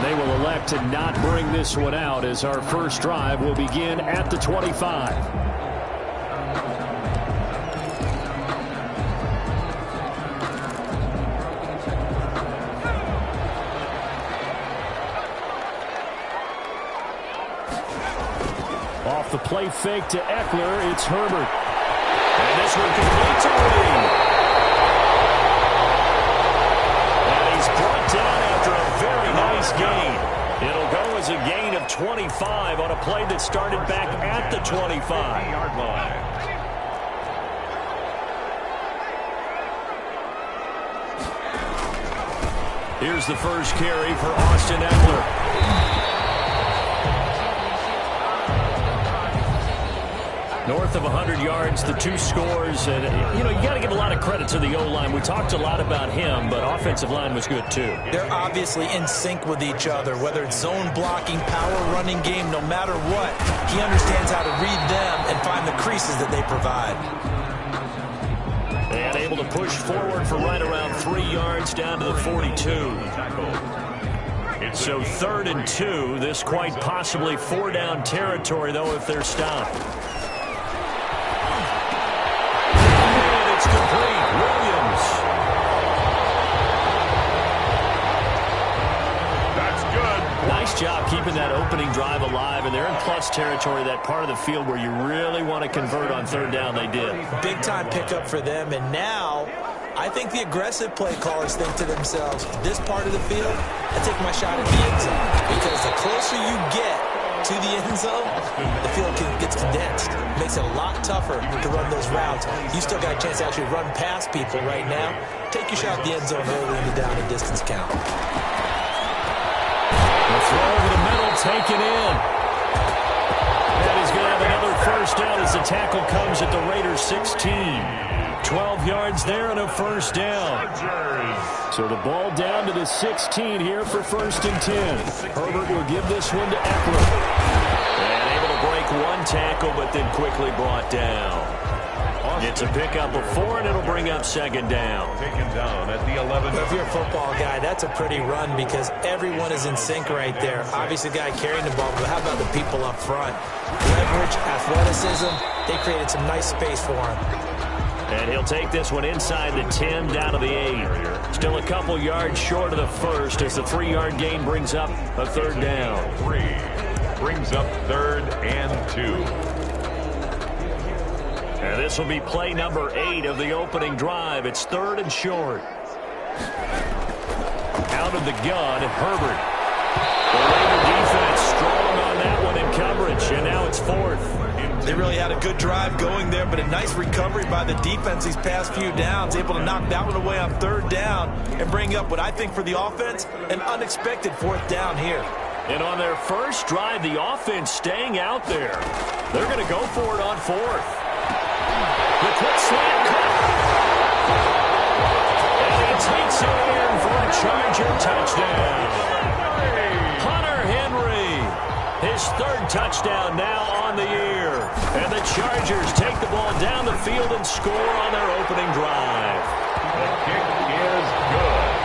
They will elect to not bring this one out as our first drive will begin at the 25. Off the play fake to Eckler, it's Herbert. And this one complete to Reed. And he's brought down after a very nice gain. It'll go as a gain of 25 on a play that started back at the 25-yard line. Here's the first carry for Austin Eckler. North of 100 yards, the two scores. And, you know, you got to give a lot of credit to the O-line. We talked a lot about him, but offensive line was good, too. They're obviously in sync with each other, whether it's zone blocking, power running game, no matter what. He understands how to read them and find the creases that they provide. And able to push forward for right around 3 yards down to the 42. So 3rd and 2. This quite possibly 4-down territory, though, if they're stopped. Complete. Williams. That's good. Nice job keeping that opening drive alive, and they're in plus territory, that part of the field where you really want to convert on 3rd down. They did. Big time pickup for them, and now I think the aggressive play callers think to themselves, this part of the field, I take my shot at the end zone, because the closer you get to the end zone, the field gets condensed. Makes it a lot tougher to run those routes. You still got a chance to actually run past people right now. Take your shot at the end zone early in the down and distance count. The throw over the middle, taken in. And he's going to have another first down as the tackle comes at the Raiders' 16. 12 yards there and a first down. So the ball down to the 16 here for 1st and 10. Herbert will give this one to Eckler. And able to break one tackle, but then quickly brought down. It's a pickup of 4, and it'll bring up 2nd down. Taken down at the 11. If you're a football guy, that's a pretty run because everyone is in sync right there. Obviously, the guy carrying the ball, but how about the people up front? Leverage, athleticism, they created some nice space for him. And he'll take this one inside the 10, down to the 8. Still a couple yards short of the first as the 3-yard gain brings up a 3rd down. 3 brings up 3rd and 2. And this will be play number 8 of the opening drive. It's 3rd and short. Out of the gun, Herbert. The Raider defense strong on that one in coverage, and now it's 4th. They really had a good drive going there, but a nice recovery by the defense these past few downs, able to knock that one away on 3rd down and bring up what I think for the offense, an unexpected 4th down here. And on their first drive, the offense staying out there. They're going to go for it on 4th. The quick slant cut. And he takes it in for a Charger touchdown. Hunter Henry, his 3rd touchdown now on the year. And the Chargers take the ball down the field and score on their opening drive. The kick is good.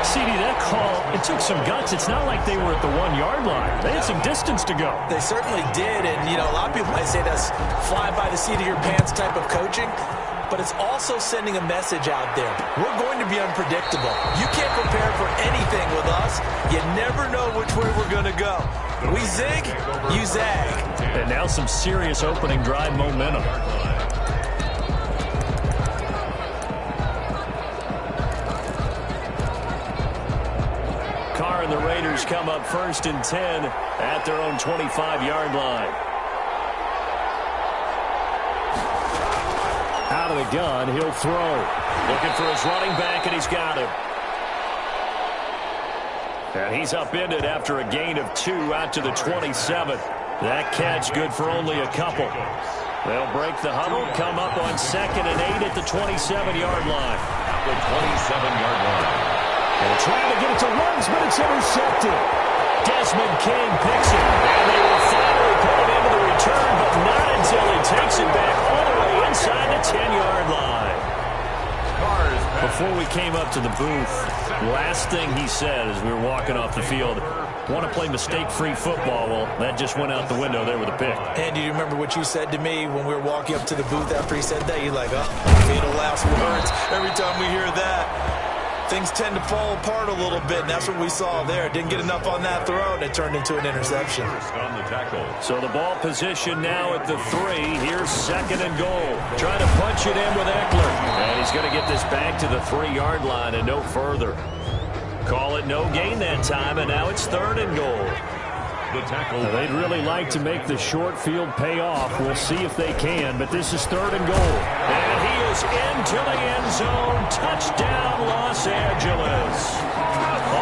CD, that call, it took some guts. It's not like they were at the 1-yard line. They had some distance to go. They certainly did, and, you know, a lot of people might say that's fly by the seat of your pants type of coaching, but it's also sending a message out there. We're going to be unpredictable. You can't prepare for anything with us. You never know which way we're going to go. We zig, you zag. And now some serious opening drive momentum. Carr and the Raiders come up 1st and 10 at their own 25-yard line. Out of the gun, he'll throw. Looking for his running back, and he's got him. And he's upended after a gain of 2 out to the 27th. That catch good for only a couple. They'll break the huddle, come up on 2nd and 8 at the 27-yard line. The 27-yard line. They're trying to get it to Ruggs, but it's intercepted. Desmond King picks it, and they will finally put it into the return, but not until he takes it back all the way inside the 10-yard line. Carr's Before we came up to the booth, last thing he said as we were walking off the field, want to play mistake-free football. Well, that just went out the window there with a pick. Andy, do you remember what you said to me when we were walking up to the booth after he said that? You're like, oh, fatal last words. Every time we hear that, things tend to fall apart a little bit, and that's what we saw there. Didn't get enough on that throw, and it turned into an interception. On the tackle. So the ball position now at the 3. Here's 2nd and goal. Trying to punch it in with Eckler. And he's going to get this back to the 3-yard line and no further. Call it no gain that time, and now it's 3rd and goal. The tackle. Now, they'd really like to make the short field pay off. We'll see if they can, but this is 3rd and goal. And he is into the end zone. Touchdown, Los Angeles.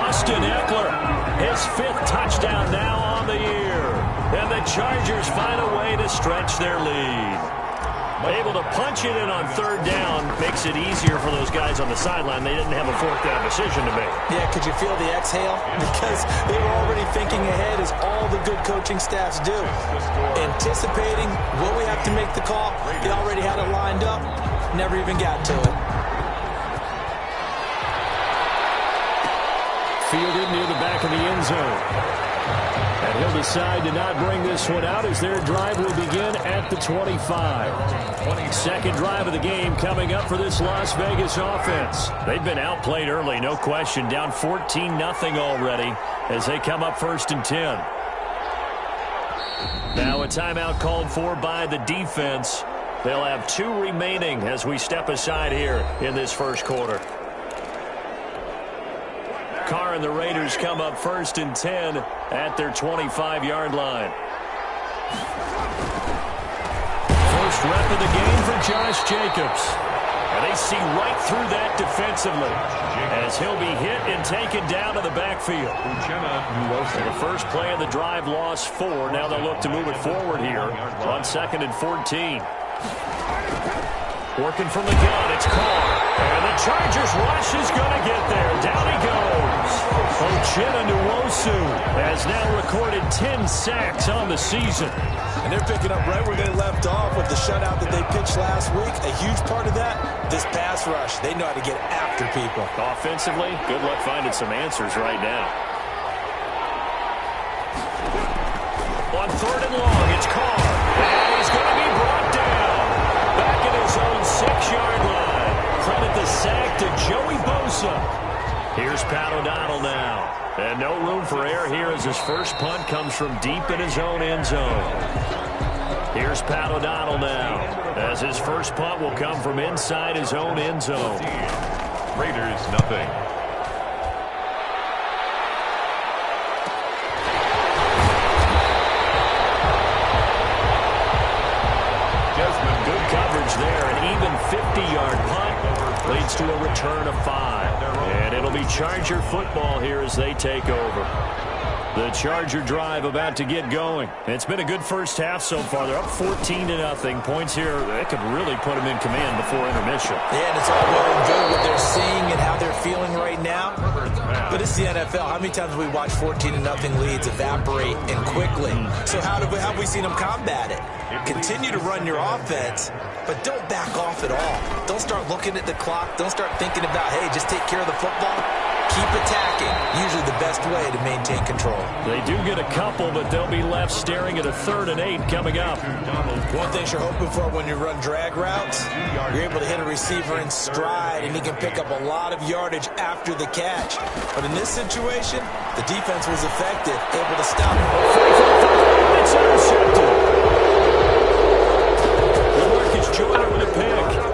Austin Eckler, his 5th touchdown now on the year. And the Chargers find a way to stretch their lead. Able to punch it in on 3rd down makes it easier for those guys on the sideline. They didn't have a 4th down decision to make. Yeah, could you feel the exhale? Because they were already thinking ahead, as all the good coaching staffs do. Anticipating, will we have to make the call? They already had it lined up. Never even got to it. Fielded near the back of the end zone. And he'll decide to not bring this one out as their drive will begin at the 25. 22nd drive of the game coming up for this Las Vegas offense. They've been outplayed early, no question. Down 14-0 already as they come up 1st and 10. Now a timeout called for by the defense. They'll have 2 remaining as we step aside here in this first quarter. Carr and the Raiders come up 1st and 10 at their 25-yard line. First rep of the game for Josh Jacobs. And they see right through that defensively as he'll be hit and taken down to the backfield. So the first play of the drive lost 4. Now they'll look to move it forward here on 2nd and 14. Working from the gun, it's Carr. And the Chargers rush is going to get there. Down he goes. Uchenna has now recorded 10 sacks on the season. And they're picking up right where they left off with the shutout that they pitched last week. A huge part of that, this pass rush. They know how to get after people. Offensively, good luck finding some answers right now. On 3rd and long, it's Carr. And he's going to be brought down. Back at his own 6-yard line. Credit the sack to Joey Bosa. Here's Pat O'Donnell now. And no room for error here as his first punt comes from deep in his own end zone. Here's Pat O'Donnell now as his first punt will come from inside his own end zone. Raiders, nothing. Good coverage there. An even 50-yard punt leads to a return of 5. And it'll be Charger football here as they take over. The Charger drive about to get going. It's been a good first half so far. They're up 14-0. Points here, that could really put them in command before intermission. Yeah, and it's all well and good what they're seeing and how they're feeling right now. But it's the NFL. How many times have we watched 14-0 leads evaporate and quickly? So how have we seen them combat it? Continue to run your offense, but don't back off at all. Don't start looking at the clock. Don't start thinking about, hey, just take care of the football. Keep attacking. Usually the best way to maintain control. They do get a couple, but they'll be left staring at a 3rd and 8 coming up. One thing you're hoping for when you run drag routes, you're able to hit a receiver in stride, and he can pick up a lot of yardage after the catch. But in this situation, the defense was effective, able to stop him. It's intercepted. Lamarcus Joyner with a pick.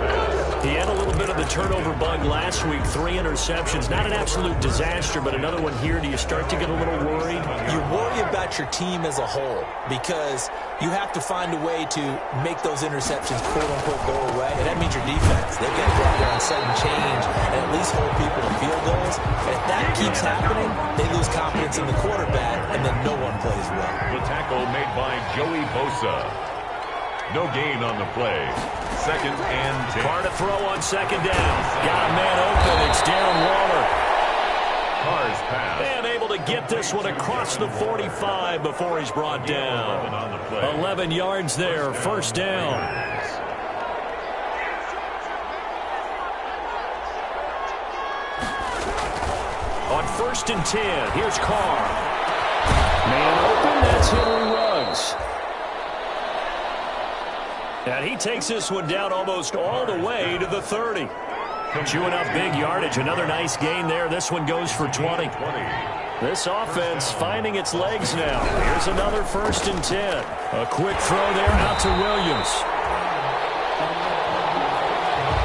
He had a little bit of the turnover bug last week. 3 interceptions. Not an absolute disaster, but another one here. Do you start to get a little worried? You worry about your team as a whole because you have to find a way to make those interceptions, quote-unquote, go away. And that means your defense. They've got to go out there on sudden change and at least hold people to field goals. And if that keeps happening, they lose confidence in the quarterback, and then no one plays well. The tackle made by Joey Bosa. No gain on the play. 2nd and 10. Carr to throw on 2nd down. Got a man open. It's Darren Waller. Carr's pass. And able to get this one across the 45 before he's brought down. 11 on the play. 11 yards there. 1st down. 1st and 10. Here's Carr. Man open, that's Henry Ruggs. And he takes this one down almost all the way to the 30. Chewing up big yardage. Another nice gain there. This one goes for 20. This offense finding its legs now. Here's another 1st and 10. A quick throw there out to Williams.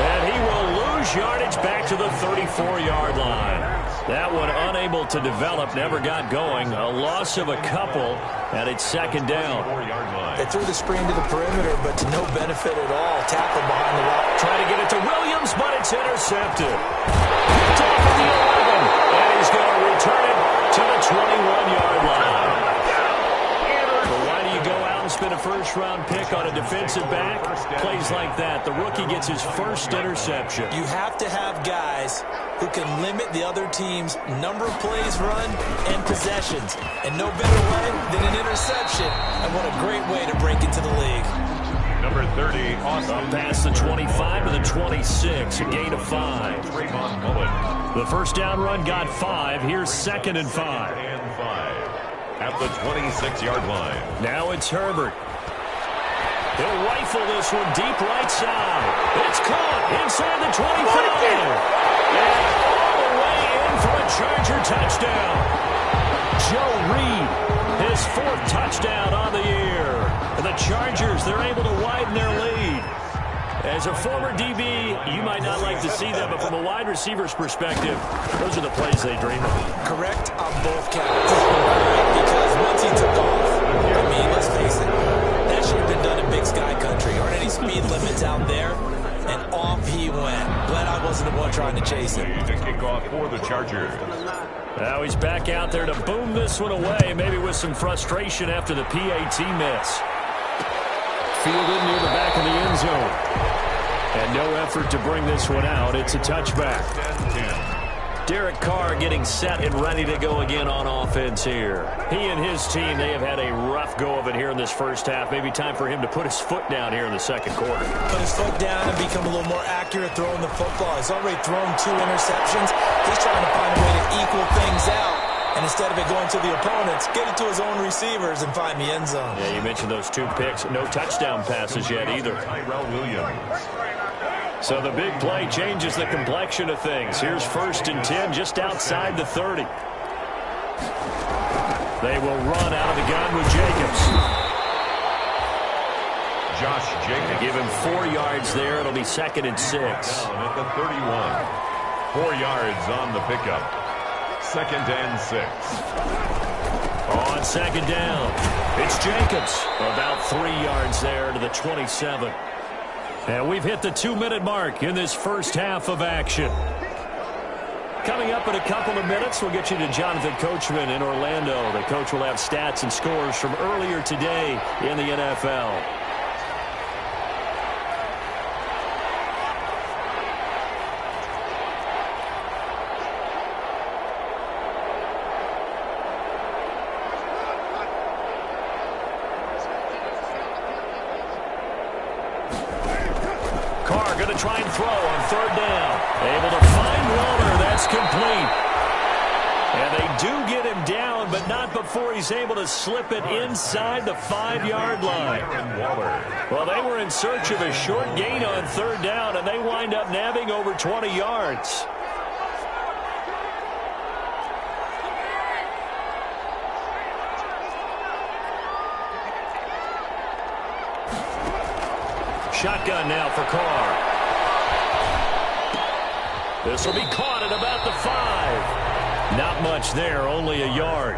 And he will lose yardage back to the 34-yard line. That one unable to develop, never got going. A loss of a couple, and it's 2nd down. They threw the screen to the perimeter, but to no benefit at all. Tackle behind the rock. Trying to get it to Williams, but it's intercepted. Picked off at the 11, and he's going to return it to the 21-yard line. Well, why do you go out and spend a first-round pick on a defensive back? Plays like that. The rookie gets his first interception. You have to have guys who can limit the other team's number of plays run and possessions. And no better way than an interception. And what a great way to break into the league. Number 30, Austin. Up past the 25 to the 26, a gain of 5. The first down run got 5. Here's 2nd and 5. At the 26-yard line. Now it's Herbert. He'll rifle this one deep right side. It's caught inside the 25. And all the way in for a Charger touchdown. Joe Reed, his 4th touchdown on the year. And the Chargers, they're able to widen their lead. As a former DB, you might not like to see them, but from a wide receiver's perspective, those are the plays they dream of. Correct on both counts. Because once he took off, I mean, let's face it, that should have been done in Big Sky Country. Aren't any speed limits out there? And off he went. Glad I wasn't the one trying to chase him. The kickoff for the Chargers. Now he's back out there to boom this one away, maybe with some frustration after the PAT miss. Fielded near the back of the end zone. And no effort to bring this one out. It's a touchback. Derek Carr getting set and ready to go again on offense here. He and his team, they have had a rough go of it here in this first half. Maybe time for him to put his foot down here in the 2nd quarter. Put his foot down and become a little more accurate throwing the football. He's already thrown 2 interceptions. He's trying to find a way to equal things out. And instead of it going to the opponents, get it to his own receivers and find the end zone. Yeah, you mentioned those 2 picks. No touchdown passes yet either. Tyrell Williams. So the big play changes the complexion of things. Here's 1st and 10 just outside the 30. They will run out of the gun with Jacobs. Josh Jacobs. They give him 4 yards there. It'll be 2nd and 6. Down at the 31. 4 yards on the pickup. 2nd and 6. On 2nd down, it's Jacobs. About 3 yards there to the 27. And we've hit the 2-minute mark in this first half of action. Coming up in a couple of minutes, we'll get you to Jonathan Coachman in Orlando. The coach will have stats and scores from earlier today in the NFL. Going to try and throw on 3rd down. Able to find Waller. That's complete. And they do get him down, but not before he's able to slip it inside the 5-yard line. Well, they were in search of a short gain on 3rd down, and they wind up nabbing over 20 yards. Shotgun now for Carr. This will be caught at about the 5. Not much there, only a yard.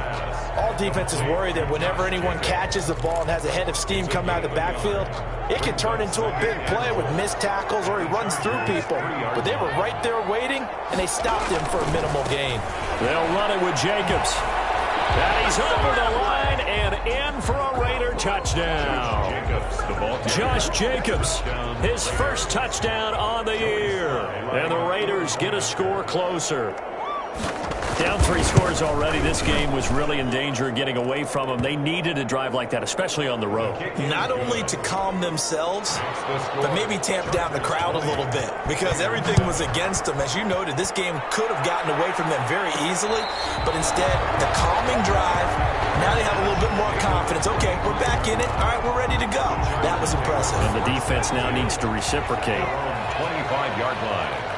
All defenses worry that whenever anyone catches the ball and has a head of steam come out of the backfield, it can turn into a big play with missed tackles or he runs through people. But they were right there waiting, and they stopped him for a minimal gain. They'll run it with Jacobs. And he's over the line and in for a Raider touchdown. Josh Jacobs, his first touchdown on the year. And the Raiders get a score closer. Down 3 scores already. This game was really in danger of getting away from them. They needed a drive like that, especially on the road. Not only to calm themselves, but maybe tamp down the crowd a little bit because everything was against them. As you noted, this game could have gotten away from them very easily, but instead, the calming drive, now they have a little bit more confidence. Okay, we're back in it. All right, we're ready to go. That was impressive. And the defense now needs to reciprocate. 25-yard line.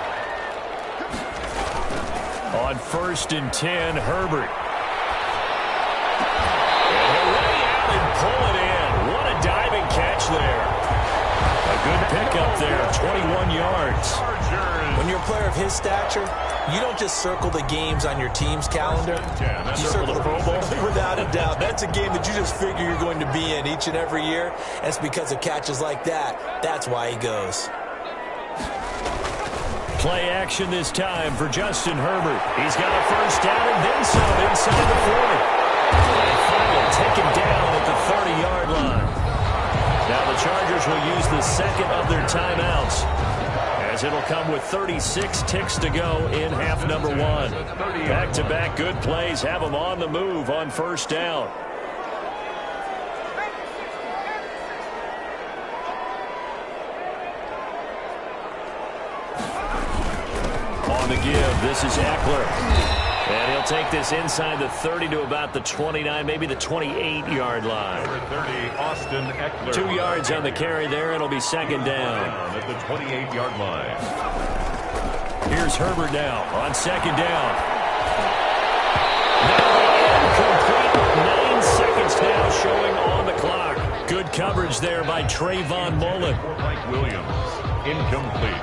On 1st and 10, Herbert. And he'll lay out and pull it in. What a diving catch there. A good pickup there, 21 yards. When you're a player of his stature, you don't just circle the games on your team's calendar. You circle the Pro Bowl. Without a doubt. That's a game that you just figure you're going to be in each and every year. And it's because of catches like that. That's why he goes. Play action this time for Justin Herbert. He's got a 1st down and then some inside the 40. And finally taken down at the 30-yard line. Now the Chargers will use the second of their timeouts, as it'll come with 36 ticks to go in half number 1. Back-to-back good plays have them on the move on 1st down. On the give, this is Eckler. And he'll take this inside the 30 to about the 29, maybe the 28-yard line. Number 30, Austin Eckler. 2 yards on the carry there. It'll be 2nd down. At the 28-yard line. Here's Herbert now on 2nd down. Now incomplete. 9 seconds now showing on the clock. Good coverage there by Trayvon Mullen. Mike Williams, incomplete.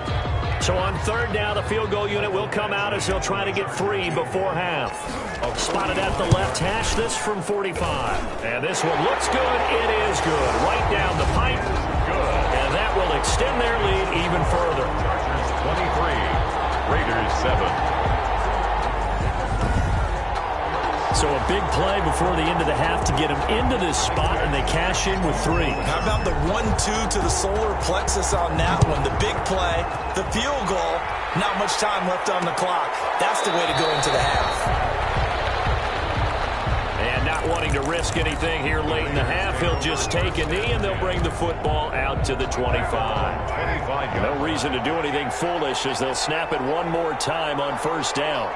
So on 3rd down, the field goal unit will come out as he'll try to get 3 before half. Spotted at the left hash, this from 45. And this one looks good. It is good. Right down the pipe. Good. And that will extend their lead even further. Chargers 23, Raiders 7. So a big play before the end of the half to get them into this spot, and they cash in with 3. How about the 1-2 to the solar plexus on that one? The big play, the field goal, not much time left on the clock. That's the way to go into the half. And not wanting to risk anything here late in the half, he'll just take a knee, and they'll bring the football out to the 25. No reason to do anything foolish as they'll snap it one more time on 1st down.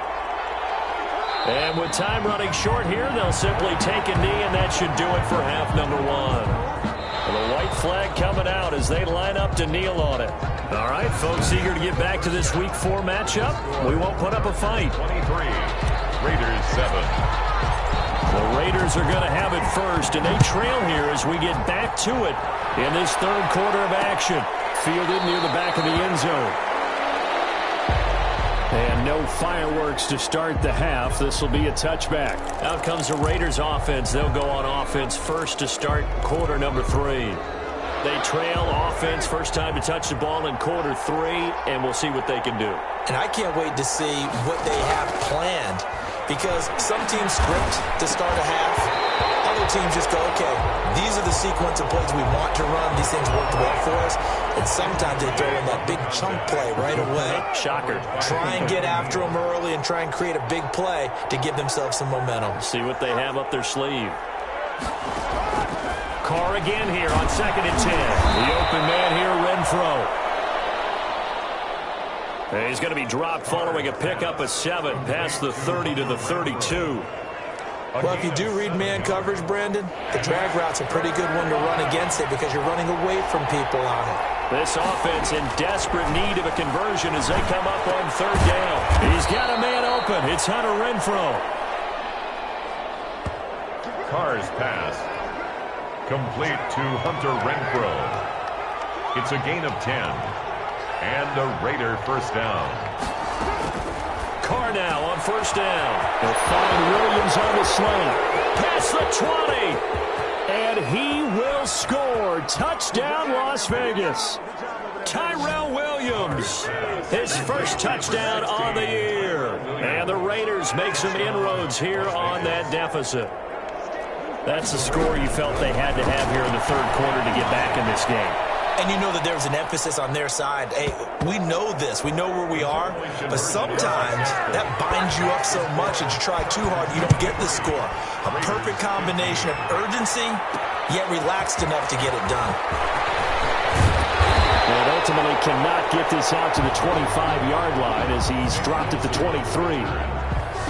And with time running short here, they'll simply take a knee, and that should do it for half number 1. And the white flag coming out as they line up to kneel on it. All right, folks, eager to get back to this Week 4 matchup. We won't put up a fight. 23, Raiders 7. The Raiders are going to have it first, and they trail here as we get back to it in this 3rd quarter of action. Fielded near the back of the end zone. And no fireworks to start the half. This will be a touchback. Out comes the Raiders offense. They'll go on offense first to start quarter number 3. They trail offense, first time to touch the ball in quarter 3, and we'll see what they can do. And I can't wait to see what they have planned, because some teams script to start a half. Other teams just go, okay, these are the sequence of plays we want to run. These things worked well for us. And sometimes they throw in that big chunk play right away. Shocker. Try and get after them early and try and create a big play to give themselves some momentum. See what they have up their sleeve. Carr again here on 2nd and 10. The open man here, Renfro. And he's going to be dropped following a pickup of 7 past the 30 to the 32. Well, if you do read man coverage, Brandon, the drag route's a pretty good one to run against it because you're running away from people on it. This offense in desperate need of a conversion as they come up on 3rd down. He's got a man open. It's Hunter Renfro. Carr's pass. Complete to Hunter Renfro. It's a gain of 10. And a Raider 1st down. Carr now on 1st down. They'll find Williams on the slant. Past the 20. And he will score. Touchdown, Las Vegas. Tyrell Williams. His first touchdown on the year. And the Raiders make some inroads here on that deficit. That's the score you felt they had to have here in the 3rd quarter to get back in this game. And you know that there's an emphasis on their side. Hey, we know this. We know where we are. But sometimes that binds you up so much that you try too hard, you don't get the score. A perfect combination of urgency, yet relaxed enough to get it done. And ultimately cannot get this out to the 25-yard line as he's dropped at the 23.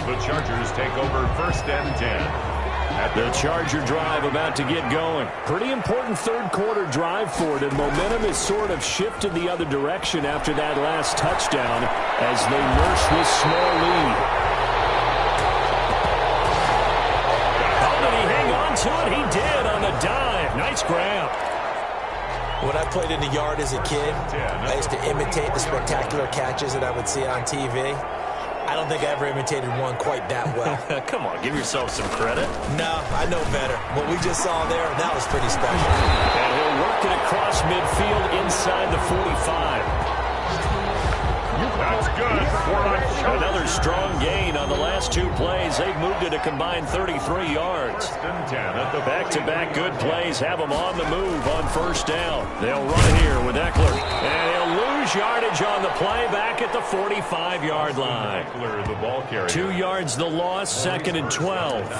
The Chargers take over 1st and 10. The Charger drive about to get going. Pretty important third quarter drive for it, and momentum has sort of shifted the other direction after that last touchdown as they nurse this small lead. Oh, did he hang on to it? He did on the dive. Nice grab. When I played in the yard as a kid, I used to imitate the spectacular catches that I would see on TV. I don't think I ever imitated one quite that well. Come on, give yourself some credit. No, I know better. What we just saw there, that was pretty special. And he'll work it across midfield inside the 45. That's good for a shot. Another strong gain on the last two plays. They've moved it a combined 33 yards. Back-to-back good plays have them on the move on first down. They'll run here with Eckler. And he'll lose yardage on the play back at the 45-yard line. The ball carrier. 2 yards the loss, 2nd and 12.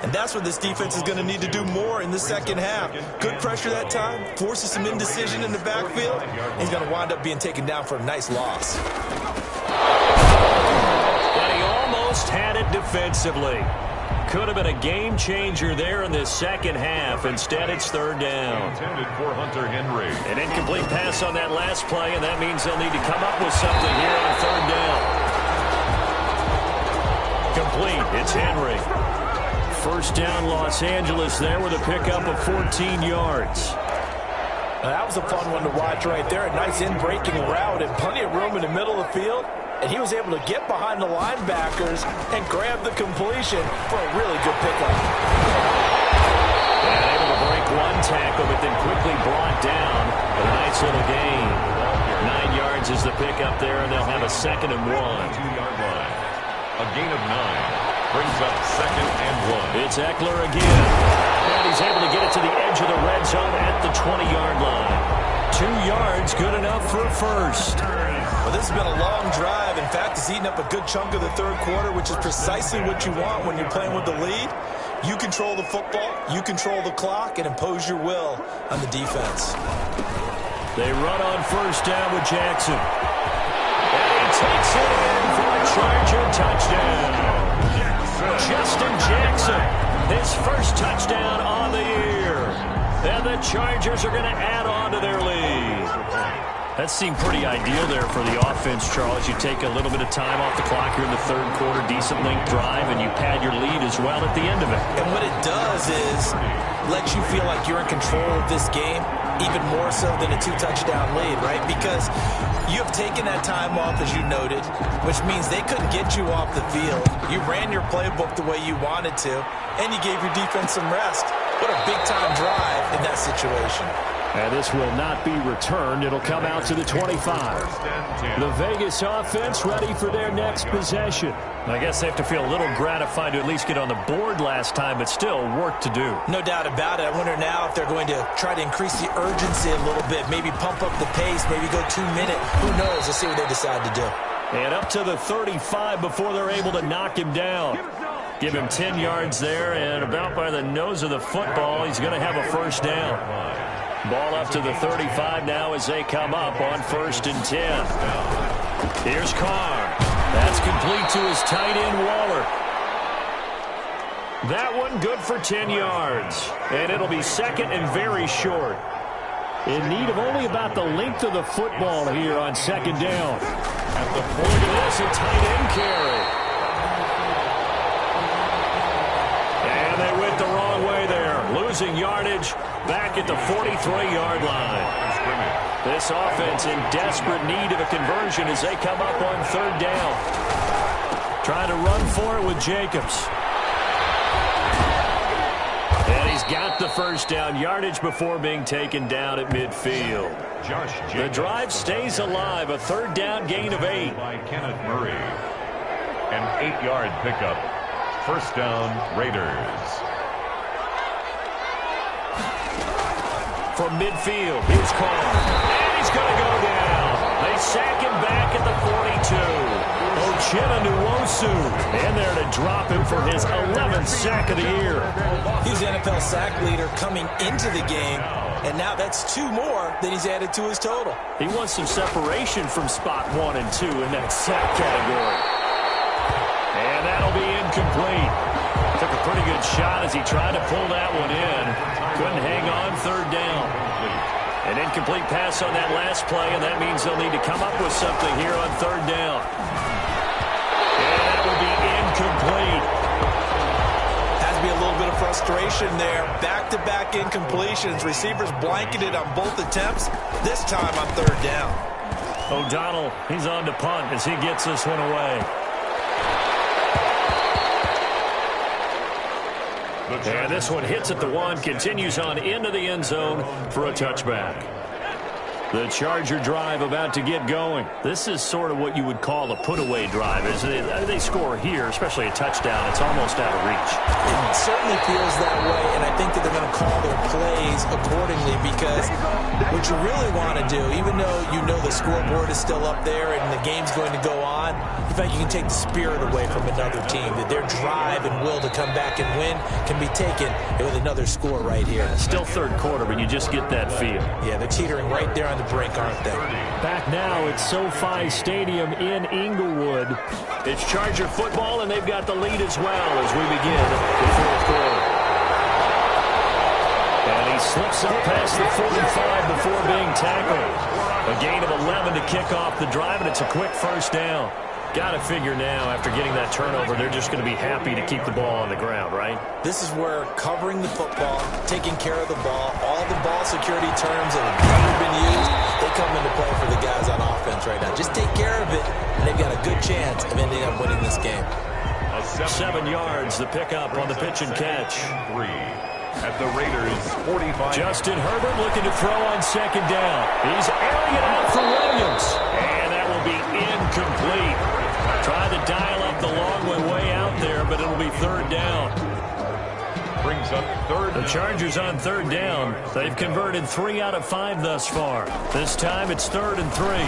And that's what this defense is going to need to do more in the second half. Good pressure that time, forces some indecision in the backfield. He's going to wind up being taken down for a nice loss. And he almost had it defensively. Could have been a game changer there in this second half. Instead, it's third down. Intended for Hunter Henry. An incomplete pass on that last play, and that means they'll need to come up with something here on third down. Complete. It's Henry. First down, Los Angeles there with a pickup of 14 yards. That was a fun one to watch right there. A nice in-breaking route and plenty of room in the middle of the field. And he was able to get behind the linebackers and grab the completion for a really good pickup. And able to break one tackle, but then quickly brought down. A nice little gain. 9 yards is the pickup there, and they'll have a 2nd and 1. 2-yard line. A gain of 9. Brings up 2nd and 1. It's Eckler again. And he's able to get it to the edge of the red zone at the 20-yard line. 2 yards, good enough for a first. Well, this has been a long drive. In fact, it's eaten up a good chunk of the third quarter, which is precisely what you want when you're playing with the lead. You control the football, you control the clock, and impose your will on the defense. They run on first down with Jackson. And he takes it in for a Charger touchdown. Justin Jackson, his first touchdown on the year. And the Chargers are going to add on to their lead. That seemed pretty ideal there for the offense, Charles. You take a little bit of time off the clock here in the third quarter, decent length drive, and you pad your lead as well at the end of it. And what it does is let you feel like you're in control of this game, even more so than a 2-touchdown lead, right? Because you have taken that time off, as you noted, which means they couldn't get you off the field. You ran your playbook the way you wanted to, and you gave your defense some rest. What a big-time drive in that situation. And this will not be returned. It'll come out to the 25. The Vegas offense ready for their next possession. I guess they have to feel a little gratified to at least get on the board last time, but still work to do. No doubt about it. I wonder now if they're going to try to increase the urgency a little bit, maybe pump up the pace, maybe go 2 minute. Who knows? Let's see what they decide to do. And up to the 35 before they're able to knock him down. Give him 10 yards there, and about by the nose of the football, he's going to have a first down. Ball up to the 35 now as they come up on 1st and 10. Here's Carr. That's complete to his tight end, Waller. That one good for 10 yards. And it'll be 2nd and very short. In need of only about the length of the football here on 2nd down. At the point of this, a tight end carry. And they went the wrong way there. Losing yardage back at the 43-yard line. This offense in desperate need of a conversion as they come up on 3rd down. Trying to run for it with Jacobs. And he's got the first down yardage before being taken down at midfield. The drive stays alive. A 3rd down gain of 8. By Kenneth Murray. An 8-yard pickup. First down, Raiders. from midfield. Here's Carr. And he's going to go down. They sack him back at the 42. Uchenna Nwosu in there to drop him for his 11th sack of the year. He's the NFL sack leader coming into the game, and now that's 2 more than he's added to his total. He wants some separation from spot 1 and 2 in that sack category. And that'll be incomplete. Took a pretty good shot as he tried to pull that one in. Couldn't hang on, 3rd down. An incomplete pass on that last play, and that means they'll need to come up with something here on 3rd down. And that will be incomplete. Has to be a little bit of frustration there. Back-to-back incompletions. Receivers blanketed on both attempts, this time on 3rd down. O'Donnell, he's on to punt as he gets this one away. And this one hits at the 1, continues on into the end zone for a touchback. The Charger drive about to get going. This is sort of what you would call a put-away drive. As they score here, especially a touchdown, it's almost out of reach. It certainly feels that way, and I think that they're going to call their plays accordingly, because what you really want to do, even though you know the scoreboard is still up there and the game's going to go on, in fact, you can take the spirit away from another team, that their drive and will to come back and win can be taken with another score right here. Still 3rd quarter, but you just get that feel. Yeah, they're teetering right there on the brink, aren't they? Back now at SoFi Stadium in Inglewood. It's Charger football, and they've got the lead as well as we begin the 4th quarter. And he slips up past the 45 before being tackled. A gain of 11 to kick off the drive, and it's a quick 1st down. Got to figure now, after getting that turnover, they're just going to be happy to keep the ball on the ground, right? This is where covering the football, taking care of the ball, all the ball security terms that have never been used, they come into play for the guys on offense right now. Just take care of it, and they've got a good chance of ending up winning this game. 7 yards, the pickup on the pitch and catch. 3 at the Raiders' 45. Justin Herbert looking to throw on 2nd down. He's airing it out for Williams, and that will be incomplete. Tried to dial up the long one way out there, but it'll be 3rd down. Brings up 3rd. The Chargers on 3rd down. They've converted 3 out of 5 thus far. This time it's 3rd and 3. They'll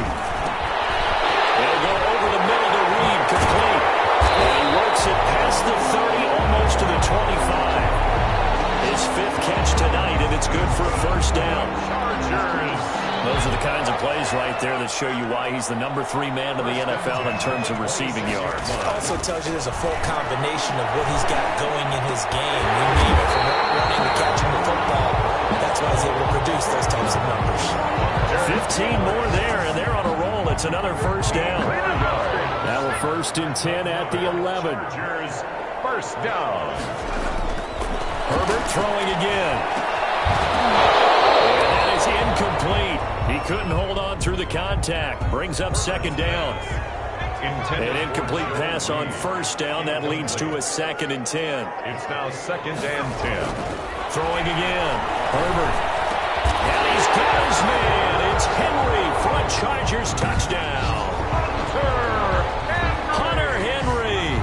go over the middle to Reed, complete. And he works it past the 30, almost to the 25. His 5th catch tonight, and it's good for a 1st down. Chargers. Those are the kinds of plays right there that show you why he's the number 3 man in the NFL in terms of receiving yards. It also tells you there's a full combination of what he's got going in his game. You name it, from running to catching the football. That's why he's able to produce those types of numbers. 15 more there, and they're on a roll. It's another 1st down. Now a 1st and 10 at the 11. Chargers, 1st down. Herbert throwing again. And that is incomplete. He couldn't hold on through the contact. Brings up 2nd down. An incomplete pass on 1st down. That leads to a 2nd and 10. It's now 2nd and 10. Throwing again. Herbert. And he's got his man. It's Henry for a Chargers touchdown. Hunter Henry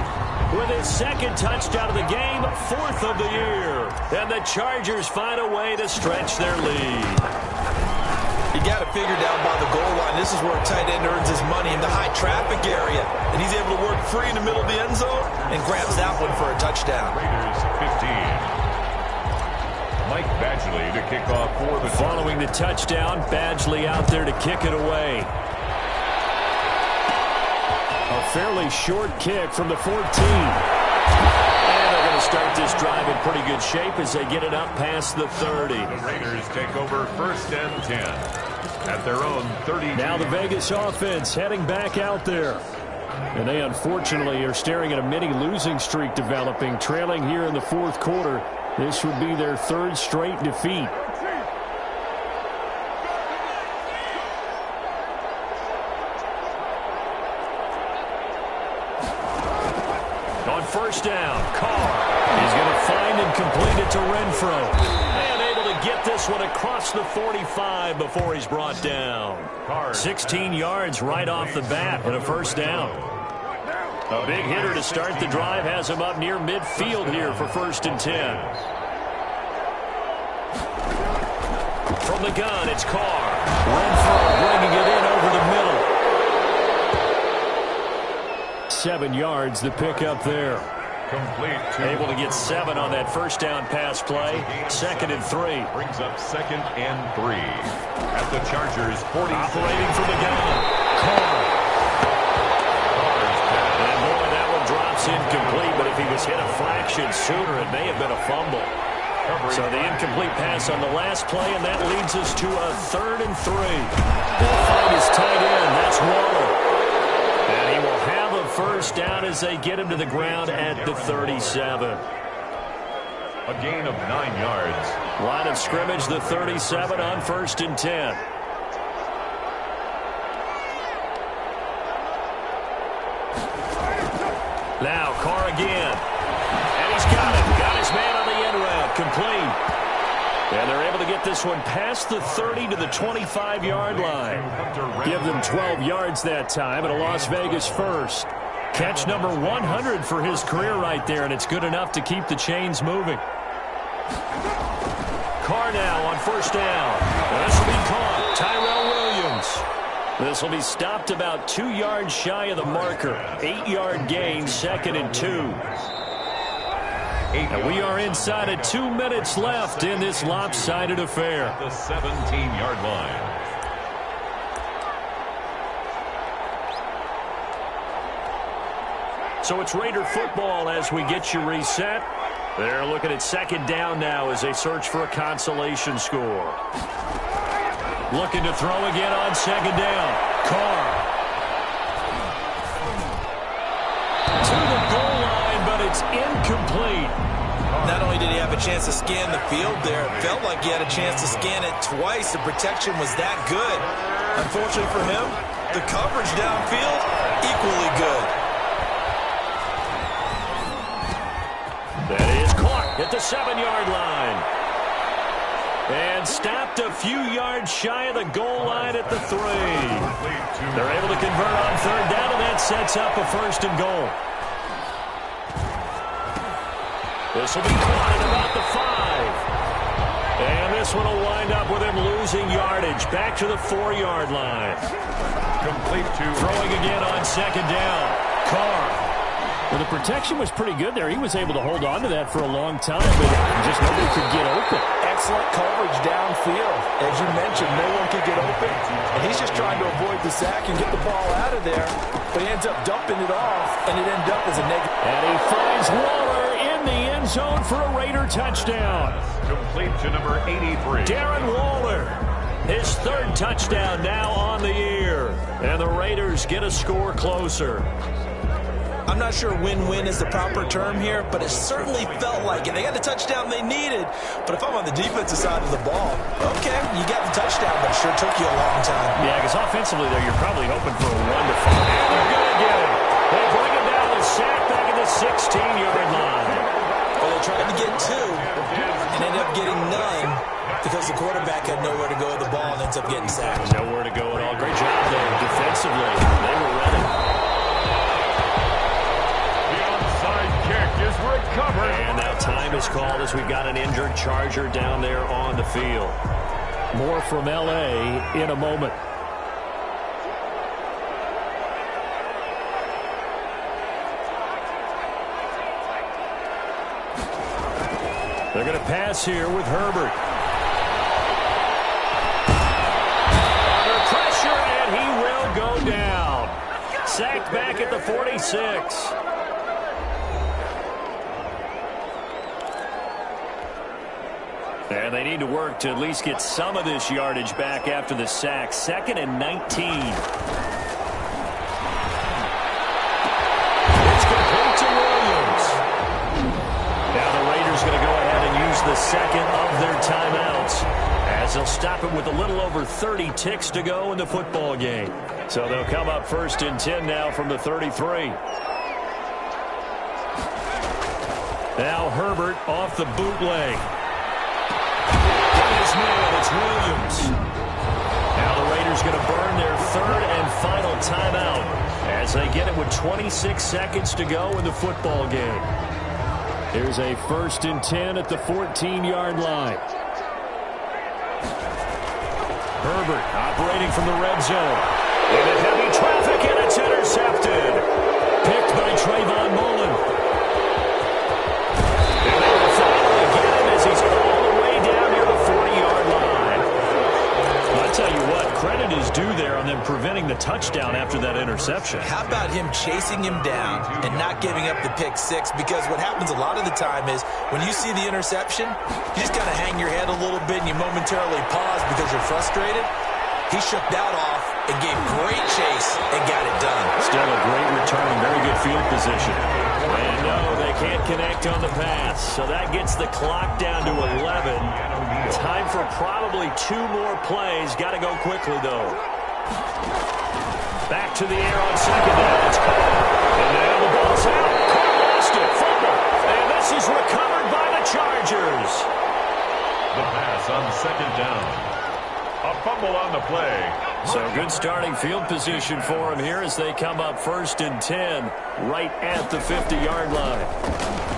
with his 2nd touchdown of the game, 4th of the year. And the Chargers find a way to stretch their lead. You got to figure down by the goal line. This is where a tight end earns his money, in the high traffic area. And he's able to work free in the middle of the end zone and grabs that one for a touchdown. Raiders 15. Mike Badgley to kick off for the Following the touchdown, Badgley out there to kick it away. A fairly short kick from the 14. And they're going to start this drive in pretty good shape as they get it up past the 30. The Raiders take over 1st and 10 at their own 30. Now the Vegas offense heading back out there. And they unfortunately are staring at a mini losing streak developing, trailing here in the 4th quarter. This would be their 3rd straight defeat. On 1st down, Carr is going to find and complete it to Renfro. And able to get this one across the 45 before he's brought down. 16 yards right off the bat and a 1st down. A big hitter to start the drive has him up near midfield here for 1st and 10. From the gun, it's Carr. Renfro bringing it in over the middle. 7 yards, the pickup there. Complete. Able to get 7 on that first down pass play. 2nd and 3. Brings up 2nd and 3. At the Chargers 40. Operating from the gun. Carr. And boy, that one drops incomplete, but if he was hit a fraction sooner, it may have been a fumble. So the incomplete pass on the last play, and that leads us to a 3rd and 3. They'll find his tight end. That's Waller. And he will have a first down as they get him to the ground at the 37. A gain of 9 yards. Line of scrimmage, the 37 on 1st and 10. Now Carr again. And he's got it. Got his man on the end route. Complete. And they're able to get this one past the 30 to the 25-yard line. Give them 12 yards that time at a Las Vegas first. Catch number 100 for his career right there, and it's good enough to keep the chains moving. Carr now on 1st down. This will be caught. Tyrell Williams. This will be stopped about 2 yards shy of the marker. 8-yard gain, 2nd and 2. And we are inside of 2 minutes left in this lopsided affair. The 17-yard line. So it's Raider football as we get you reset. They're looking at 2nd down now as they search for a consolation score. Looking to throw again on 2nd down. Carr. To the goal line, but it's incomplete. Not only did he have a chance to scan the field there, it felt like he had a chance to scan it twice. The protection was that good. Unfortunately for him, the coverage downfield, equally good. That is caught at the 7-yard line. And stopped a few yards shy of the goal line at the 3. They're able to convert on 3rd down, and that sets up a 1st and goal. This will be caught at about the 5. And this one will wind up with him losing yardage. Back to the 4-yard line. Complete to throwing again on 2nd down. Carr. Well, the protection was pretty good there. He was able to hold on to that for a long time, but just nobody could get open. Excellent coverage downfield. As you mentioned, no one could get open, and he's just trying to avoid the sack and get the ball out of there, but he ends up dumping it off, and it ends up as a negative. And he finds Waller in the end zone for a Raider touchdown. Complete to number 83. Darren Waller, his 3rd touchdown now on the year, and the Raiders get a score closer. I'm not sure win-win is the proper term here, but it certainly felt like it. They got the touchdown they needed, but if I'm on the defensive side of the ball, okay, you got the touchdown, but it sure took you a long time. Yeah, because offensively there, you're probably hoping for a 1-5. And they're going to get it. They bring him down the sack back at the 16-yard line. Well, they tried to get 2 and ended up getting none because the quarterback had nowhere to go with the ball and ends up getting sacked. Nowhere to go at all. Great job there defensively. They were ready. Is recovered. And now time is called as we've got an injured Charger down there on the field. More from L.A. in a moment. They're going to pass here with Herbert. Under pressure, and he will go down. Sacked back at the 46. And they need to work to at least get some of this yardage back after the sack. 2nd and 19. It's complete to Williams. Now the Raiders going to go ahead and use the 2nd of their timeouts, as they'll stop it with a little over 30 ticks to go in the football game. So they'll come up 1st and 10 now from the 33. Now Herbert off the bootleg. Man, it's Williams. Now the Raiders going to burn their 3rd and final timeout as they get it with 26 seconds to go in the football game. Here's a 1st and 10 at the 14-yard line. Herbert operating from the red zone. Into heavy traffic, and it's intercepted. Picked by Trayvon Mullen. And they will finally get him as he's all the way down near the 40-yard line. Well, I tell you what, credit is due there on them preventing the touchdown after that interception. How about him chasing him down and not giving up the pick six? Because what happens a lot of the time is when you see the interception, you just kind of hang your head a little bit and you momentarily pause because you're frustrated. He shook that off and gave great chase and got it done. Still a great return, very good field position. And no, they can't connect on the pass, so that gets the clock down to 11. Time for probably 2 more plays. Got to go quickly, though. Back to the air on second down. It's caught. And now the ball's out. Caught, lost it. Fumble. And this is recovered by the Chargers. The pass on second down. A fumble on the play. So good starting field position for him here as they come up 1st and 10 right at the 50-yard line.